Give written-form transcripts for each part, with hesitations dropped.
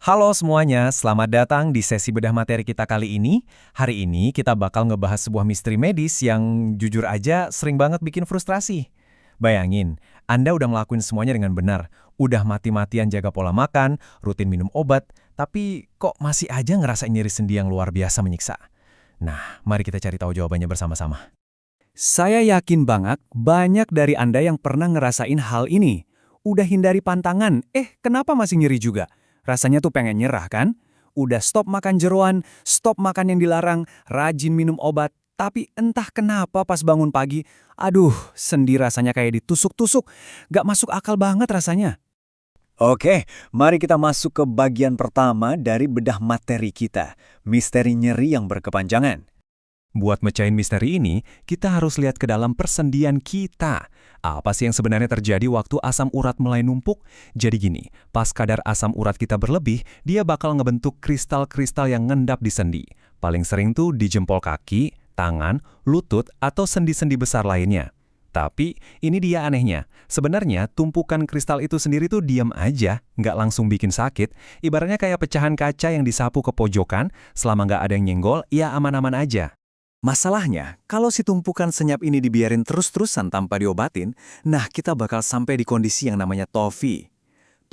Halo semuanya, selamat datang di sesi bedah materi kita kali ini. Hari ini kita bakal ngebahas sebuah misteri medis yang jujur aja sering banget bikin frustrasi. Bayangin, Anda udah ngelakuin semuanya dengan benar. Udah mati-matian jaga pola makan, rutin minum obat, tapi kok masih aja ngerasain nyeri sendi yang luar biasa menyiksa. Nah, mari kita cari tahu jawabannya bersama-sama. Saya yakin banget banyak dari Anda yang pernah ngerasain hal ini. Udah hindari pantangan, kenapa masih nyeri juga? Rasanya tuh pengen nyerah kan? Udah stop makan jeroan, stop makan yang dilarang, rajin minum obat. Tapi entah kenapa pas bangun pagi, aduh, sendi rasanya kayak ditusuk-tusuk. Gak masuk akal banget rasanya. Oke, mari kita masuk ke bagian pertama dari bedah materi kita, misteri nyeri yang berkepanjangan. Buat mecahin misteri ini, kita harus lihat ke dalam persendian kita. Apa sih yang sebenarnya terjadi waktu asam urat mulai numpuk? Jadi gini, pas kadar asam urat kita berlebih, dia bakal ngebentuk kristal-kristal yang ngendap di sendi. Paling sering tuh di jempol kaki, tangan, lutut, atau sendi-sendi besar lainnya. Tapi ini dia anehnya, sebenarnya tumpukan kristal itu sendiri tuh diam aja, nggak langsung bikin sakit. Ibaratnya kayak pecahan kaca yang disapu ke pojokan, selama nggak ada yang nyenggol, ya aman-aman aja. Masalahnya, kalau si tumpukan senyap ini dibiarin terus-terusan tanpa diobatin, nah kita bakal sampai di kondisi yang namanya TOFI.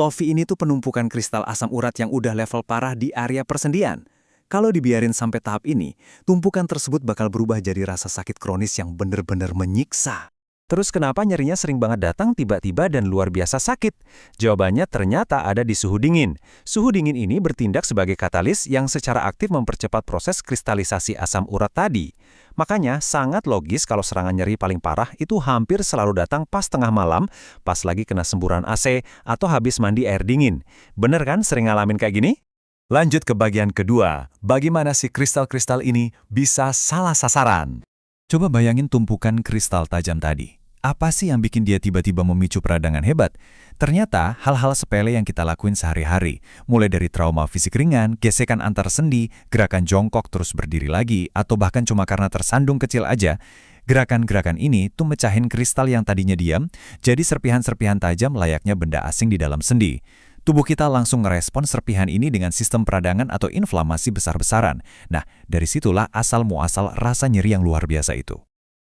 TOFI ini tuh penumpukan kristal asam urat yang udah level parah di area persendian. Kalau dibiarin sampai tahap ini, tumpukan tersebut bakal berubah jadi rasa sakit kronis yang bener-bener menyiksa. Terus kenapa nyerinya sering banget datang tiba-tiba dan luar biasa sakit? Jawabannya ternyata ada di suhu dingin. Suhu dingin ini bertindak sebagai katalis yang secara aktif mempercepat proses kristalisasi asam urat tadi. Makanya sangat logis kalau serangan nyeri paling parah itu hampir selalu datang pas tengah malam, pas lagi kena semburan AC, atau habis mandi air dingin. Bener kan sering ngalamin kayak gini? Lanjut ke bagian kedua, bagaimana si kristal-kristal ini bisa salah sasaran? Coba bayangin tumpukan kristal tajam tadi. Apa sih yang bikin dia tiba-tiba memicu peradangan hebat? Ternyata hal-hal sepele yang kita lakuin sehari-hari, mulai dari trauma fisik ringan, gesekan antar sendi, gerakan jongkok terus berdiri lagi, atau bahkan cuma karena tersandung kecil aja, gerakan-gerakan ini tuh mecahin kristal yang tadinya diam, jadi serpihan-serpihan tajam layaknya benda asing di dalam sendi. Tubuh kita langsung ngerespon serpihan ini dengan sistem peradangan atau inflamasi besar-besaran. Nah, dari situlah asal-muasal rasa nyeri yang luar biasa itu.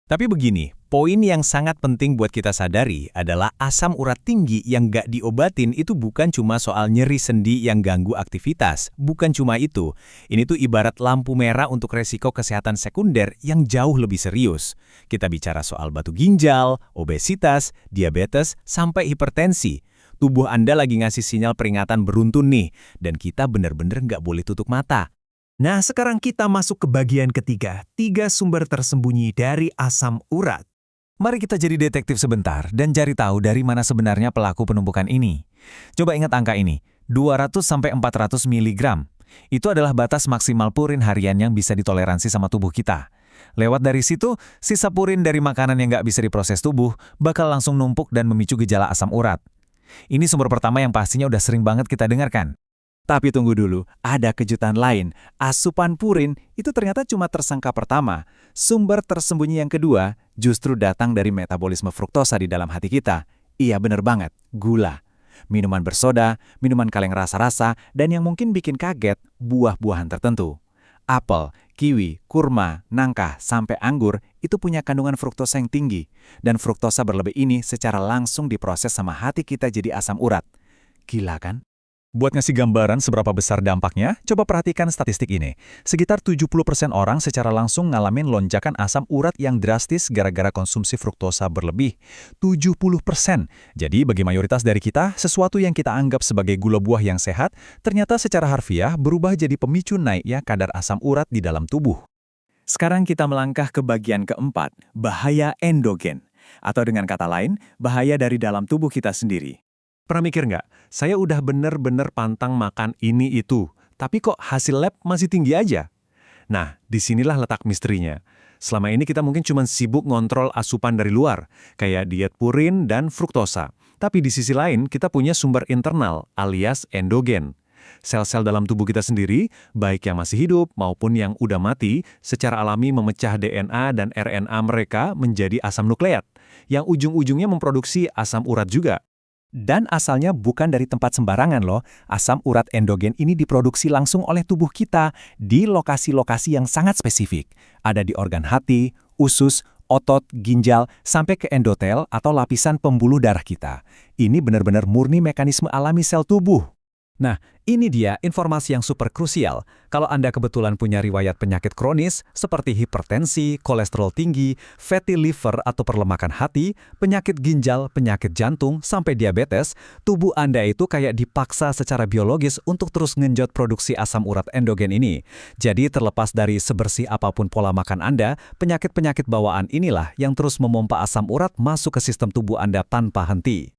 Tapi begini, poin yang sangat penting buat kita sadari adalah asam urat tinggi yang nggak diobatin itu bukan cuma soal nyeri sendi yang ganggu aktivitas. Bukan cuma itu. Ini tuh ibarat lampu merah untuk resiko kesehatan sekunder yang jauh lebih serius. Kita bicara soal batu ginjal, obesitas, diabetes, sampai hipertensi. Tubuh Anda lagi ngasih sinyal peringatan beruntun nih, dan kita benar-benar nggak boleh tutup mata. Nah, sekarang kita masuk ke bagian ketiga, 3 sumber tersembunyi dari asam urat. Mari kita jadi detektif sebentar dan cari tahu dari mana sebenarnya pelaku penumpukan ini. Coba ingat angka ini, 200-400 mg. Itu adalah batas maksimal purin harian yang bisa ditoleransi sama tubuh kita. Lewat dari situ, sisa purin dari makanan yang nggak bisa diproses tubuh bakal langsung numpuk dan memicu gejala asam urat. Ini sumber pertama yang pastinya udah sering banget kita dengarkan. Tapi tunggu dulu, ada kejutan lain. Asupan purin itu ternyata cuma tersangka pertama. Sumber tersembunyi yang kedua justru datang dari metabolisme fruktosa di dalam hati kita. Iya bener banget, gula. Minuman bersoda, minuman kaleng rasa-rasa, dan yang mungkin bikin kaget, buah-buahan tertentu. Apel, kiwi, kurma, nangka, sampai anggur itu punya kandungan fruktosa yang tinggi. Dan fruktosa berlebih ini secara langsung diproses sama hati kita jadi asam urat. Gila kan? Buat ngasih gambaran seberapa besar dampaknya, coba perhatikan statistik ini. Sekitar 70% orang secara langsung ngalamin lonjakan asam urat yang drastis gara-gara konsumsi fruktosa berlebih. 70%. Jadi bagi mayoritas dari kita, sesuatu yang kita anggap sebagai gula buah yang sehat, ternyata secara harfiah berubah jadi pemicu naiknya kadar asam urat di dalam tubuh. Sekarang kita melangkah ke bagian keempat, bahaya endogen. Atau dengan kata lain, bahaya dari dalam tubuh kita sendiri. Pernah mikir nggak? Saya udah bener-bener pantang makan ini itu, tapi kok hasil lab masih tinggi aja? Nah, disinilah letak misterinya. Selama ini kita mungkin cuma sibuk ngontrol asupan dari luar, kayak diet purin dan fruktosa. Tapi di sisi lain, kita punya sumber internal, alias endogen. Sel-sel dalam tubuh kita sendiri, baik yang masih hidup maupun yang udah mati, secara alami memecah DNA dan RNA mereka menjadi asam nukleat, yang ujung-ujungnya memproduksi asam urat juga. Dan asalnya bukan dari tempat sembarangan loh. Asam urat endogen ini diproduksi langsung oleh tubuh kita di lokasi-lokasi yang sangat spesifik. Ada di organ hati, usus, otot, ginjal, sampai ke endotel atau lapisan pembuluh darah kita. Ini benar-benar murni mekanisme alami sel tubuh. Nah, ini dia informasi yang super krusial. Kalau Anda kebetulan punya riwayat penyakit kronis seperti hipertensi, kolesterol tinggi, fatty liver atau perlemakan hati, penyakit ginjal, penyakit jantung, sampai diabetes, tubuh Anda itu kayak dipaksa secara biologis untuk terus ngenjot produksi asam urat endogen ini. Jadi terlepas dari sebersih apapun pola makan Anda, penyakit-penyakit bawaan inilah yang terus memompa asam urat masuk ke sistem tubuh Anda tanpa henti.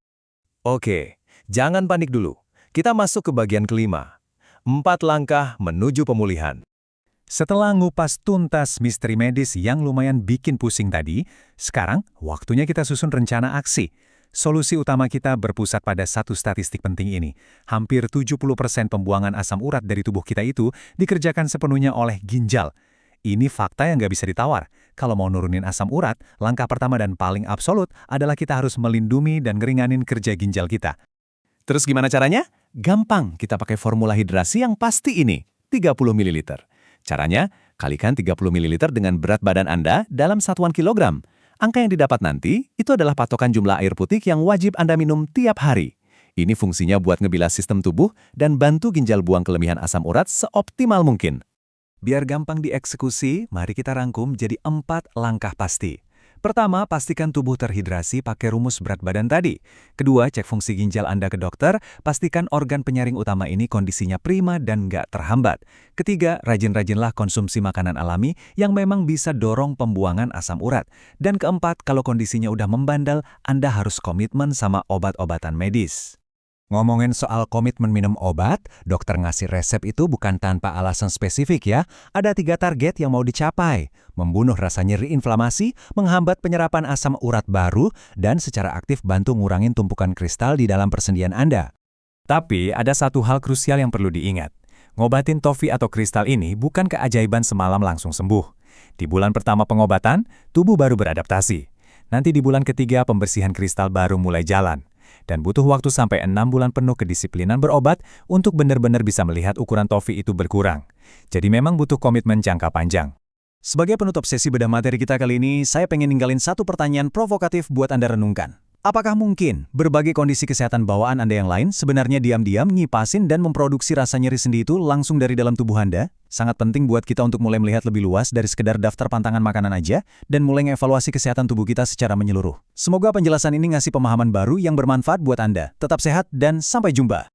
Oke, jangan panik dulu. Kita masuk ke bagian kelima. 4 langkah menuju pemulihan. Setelah ngupas tuntas misteri medis yang lumayan bikin pusing tadi, sekarang waktunya kita susun rencana aksi. Solusi utama kita berpusat pada satu statistik penting ini. Hampir 70% pembuangan asam urat dari tubuh kita itu dikerjakan sepenuhnya oleh ginjal. Ini fakta yang nggak bisa ditawar. Kalau mau nurunin asam urat, langkah pertama dan paling absolut adalah kita harus melindungi dan ngeringanin kerja ginjal kita. Terus gimana caranya? Gampang, kita pakai formula hidrasi yang pasti ini, 30 ml. Caranya, kalikan 30 ml dengan berat badan Anda dalam satuan kilogram. Angka yang didapat nanti, itu adalah patokan jumlah air putih yang wajib Anda minum tiap hari. Ini fungsinya buat ngebilas sistem tubuh dan bantu ginjal buang kelebihan asam urat seoptimal mungkin. Biar gampang dieksekusi, mari kita rangkum jadi 4 langkah pasti. Pertama, pastikan tubuh terhidrasi pakai rumus berat badan tadi. Kedua, cek fungsi ginjal Anda ke dokter, pastikan organ penyaring utama ini kondisinya prima dan nggak terhambat. Ketiga, rajin-rajinlah konsumsi makanan alami yang memang bisa dorong pembuangan asam urat. Dan keempat, kalau kondisinya udah membandel, Anda harus komitmen sama obat-obatan medis. Ngomongin soal komitmen minum obat, dokter ngasih resep itu bukan tanpa alasan spesifik ya. Ada 3 target yang mau dicapai. Membunuh rasa nyeri inflamasi, menghambat penyerapan asam urat baru, dan secara aktif bantu ngurangin tumpukan kristal di dalam persendian Anda. Tapi ada satu hal krusial yang perlu diingat. Ngobatin tofi atau kristal ini bukan keajaiban semalam langsung sembuh. Di bulan pertama pengobatan, tubuh baru beradaptasi. Nanti di bulan ketiga pembersihan kristal baru mulai jalan. Dan butuh waktu sampai 6 bulan penuh kedisiplinan berobat untuk benar-benar bisa melihat ukuran tofi itu berkurang. Jadi memang butuh komitmen jangka panjang. Sebagai penutup sesi bedah materi kita kali ini, saya pengen ninggalin satu pertanyaan provokatif buat Anda renungkan. Apakah mungkin berbagai kondisi kesehatan bawaan Anda yang lain sebenarnya diam-diam ngipasin dan memproduksi rasa nyeri sendi itu langsung dari dalam tubuh Anda? Sangat penting buat kita untuk mulai melihat lebih luas dari sekedar daftar pantangan makanan aja dan mulai ngevaluasi kesehatan tubuh kita secara menyeluruh. Semoga penjelasan ini ngasih pemahaman baru yang bermanfaat buat Anda. Tetap sehat dan sampai jumpa.